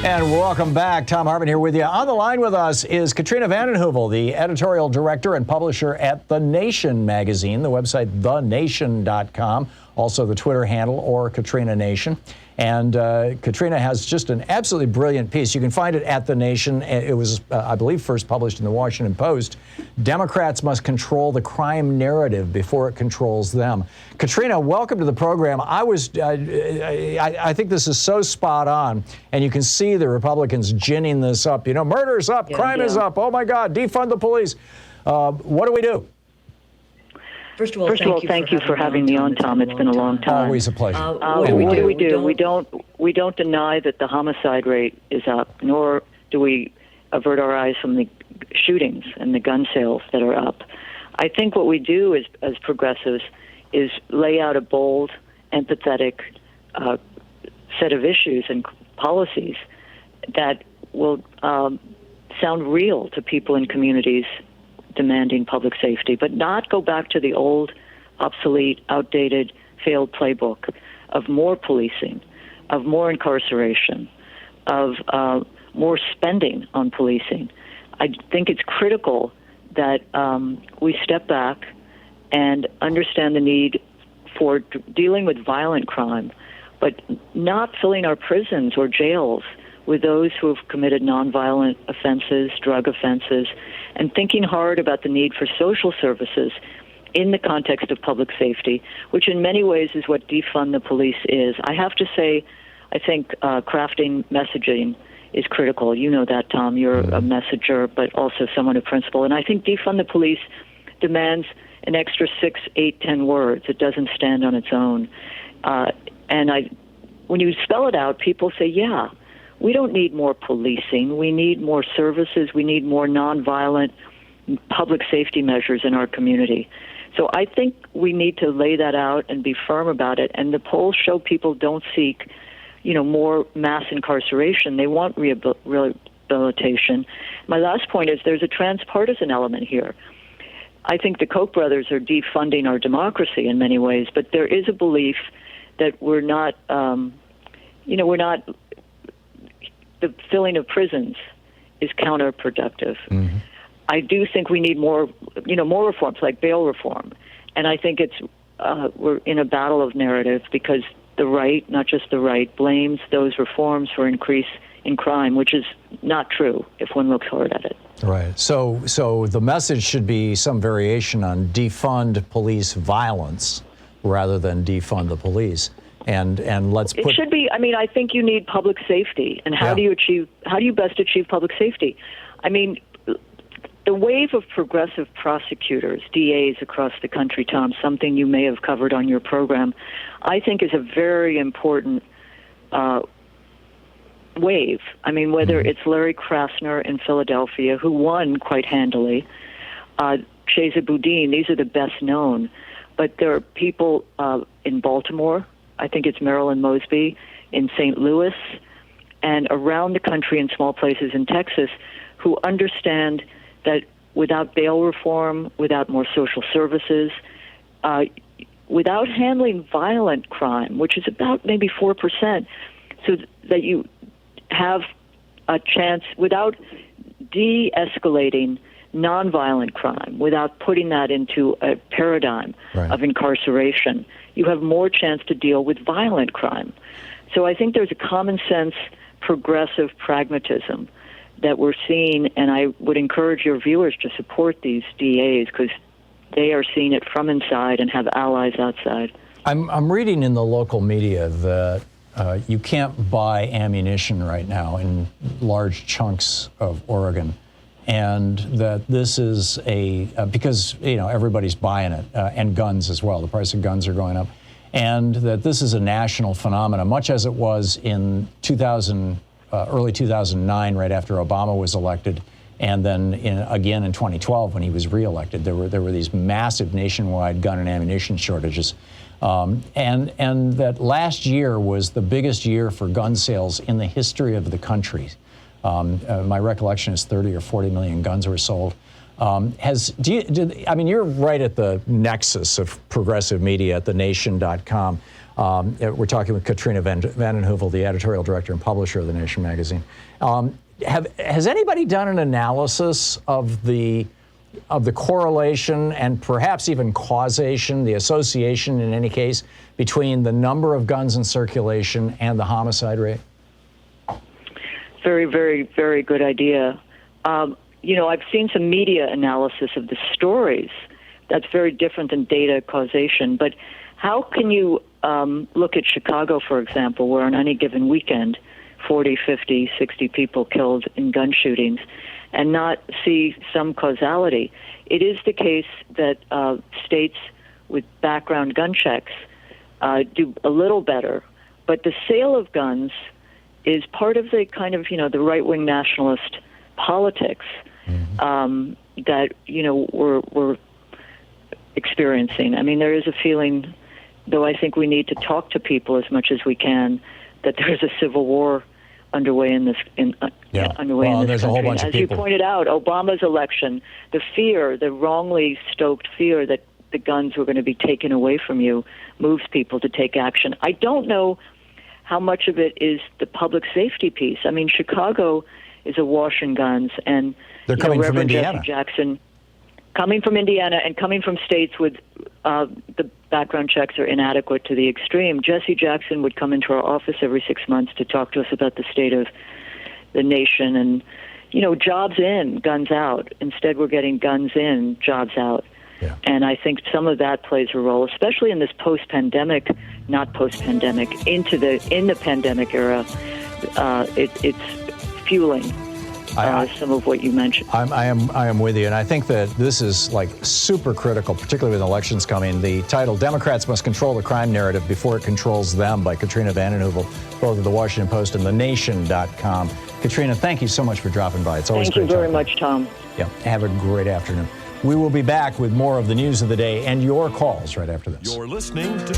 And welcome back. Thom Hartmann here with you. On the line with us is Katrina vanden Heuvel, the editorial director and publisher at The Nation magazine, the website thenation.com, also the Twitter handle, or Katrina Nation. And Katrina has just an absolutely brilliant piece. You can find it at The Nation. It was, I believe, first published in the Washington Post. Democrats must control the crime narrative before it controls them. Katrina, welcome to the program. I think this is so spot on, and you can see the Republicans ginning this up. You know, murder's up, crime is up. Oh my God, defund the police. What do we do? First of all, thank you for having me on, Thom. It's been a long time. Always a pleasure. What do we do? We don't deny that the homicide rate is up, nor do we avert our eyes from the shootings and the gun sales that are up. I think what we do as progressives is lay out a bold, empathetic set of issues and policies that will sound real to people in communities demanding public safety, but not go back to the old, obsolete, outdated, failed playbook of more policing, of more incarceration, of more spending on policing. I think it's critical that we step back and understand the need for dealing with violent crime, but not filling our prisons or jails with those who have committed nonviolent offenses, drug offenses, and thinking hard about the need for social services in the context of public safety, which in many ways is what defund the police is. I have to say, I think crafting messaging is critical. You know that, Thom. You're a messenger, but also someone of principle. And I think defund the police demands an extra 6, 8, 10 words. It doesn't stand on its own. When you spell it out, people say, yeah, we don't need more policing. We need more services. We need more nonviolent public safety measures in our community. So I think we need to lay that out and be firm about it. And the polls show people don't seek, more mass incarceration. They want rehabilitation. My last point is there's a transpartisan element here. I think the Koch brothers are defunding our democracy in many ways, but there is a belief that we're not, the filling of prisons is counterproductive. Mm-hmm. I do think we need more reforms, like bail reform. And I think we're in a battle of narrative because the right, not just the right, blames those reforms for increase in crime, which is not true if one looks hard at it. Right. So the message should be some variation on defund police violence rather than defund the police. And let's put... It should be, I think you need public safety. And how do you best achieve public safety? The wave of progressive prosecutors, DAs across the country, Thom, something you may have covered on your program, I think is a very important wave. Whether it's Larry Krasner in Philadelphia, who won quite handily, Chesa Boudin, these are the best known. But there are people in Baltimore, I think it's Marilyn Mosby, in St. Louis, and around the country in small places in Texas, who understand that without bail reform, without more social services, without handling violent crime, which is about maybe 4%, so that you have a chance, without de-escalating nonviolent crime, without putting that into a paradigm of incarceration, you have more chance to deal with violent crime. So I think there's a common sense, progressive pragmatism that we're seeing, and I would encourage your viewers to support these DAs because they are seeing it from inside and have allies outside. I'm reading in the local media that you can't buy ammunition right now in large chunks of Oregon, and that this is because everybody's buying it, and guns as well. The price of guns are going up, and that this is a national phenomenon, much as it was in early 2009, right after Obama was elected, and then again in 2012 when he was reelected. There were these massive nationwide gun and ammunition shortages. and that last year was the biggest year for gun sales in the history of the country. My recollection is 30 or 40 million guns were sold. I mean, you're right at the nexus of progressive media at thenation.com. We're talking with Katrina vanden Heuvel, the editorial director and publisher of The Nation magazine. Has anybody done an analysis of the correlation and perhaps even causation, the association in any case, between the number of guns in circulation and the homicide rate? Very, very, very good idea. I've seen some media analysis of the stories. That's very different than data causation. But how can you look at Chicago, for example, where on any given weekend, 40, 50, 60 people killed in gun shootings, and not see some causality? It is the case that states with background gun checks do a little better, but the sale of guns is part of the kind of, the right-wing nationalist politics that, we're experiencing. I mean, there is a feeling, though I think we need to talk to people as much as we can, that there's a civil war underway in this underway in this country. A whole bunch of people. As you pointed out, Obama's election, the fear, the wrongly stoked fear that the guns were going to be taken away from you, moves people to take action. I don't know how much of it is the public safety piece. I mean, Chicago is awash in guns, and they're coming from Reverend Indiana. Jesse Jackson, coming from Indiana and coming from states with the background checks are inadequate to the extreme. Jesse Jackson would come into our office every 6 months to talk to us about the state of the nation and, jobs in, guns out. Instead, we're getting guns in, jobs out. Yeah. And I think some of that plays a role, especially in this post-pandemic, not post-pandemic, in the pandemic era. It's fueling some of what you mentioned. I am with you, and I think that this is like super critical, particularly with elections coming. The title, Democrats Must Control the Crime Narrative Before It Controls Them, by Katrina vanden Heuvel, both of the Washington Post and thenation.com. Katrina, thank you so much for dropping by. It's always great. Thank you very much, Tom. Yeah, have a great afternoon. We will be back with more of the news of the day and your calls right after this. You're listening to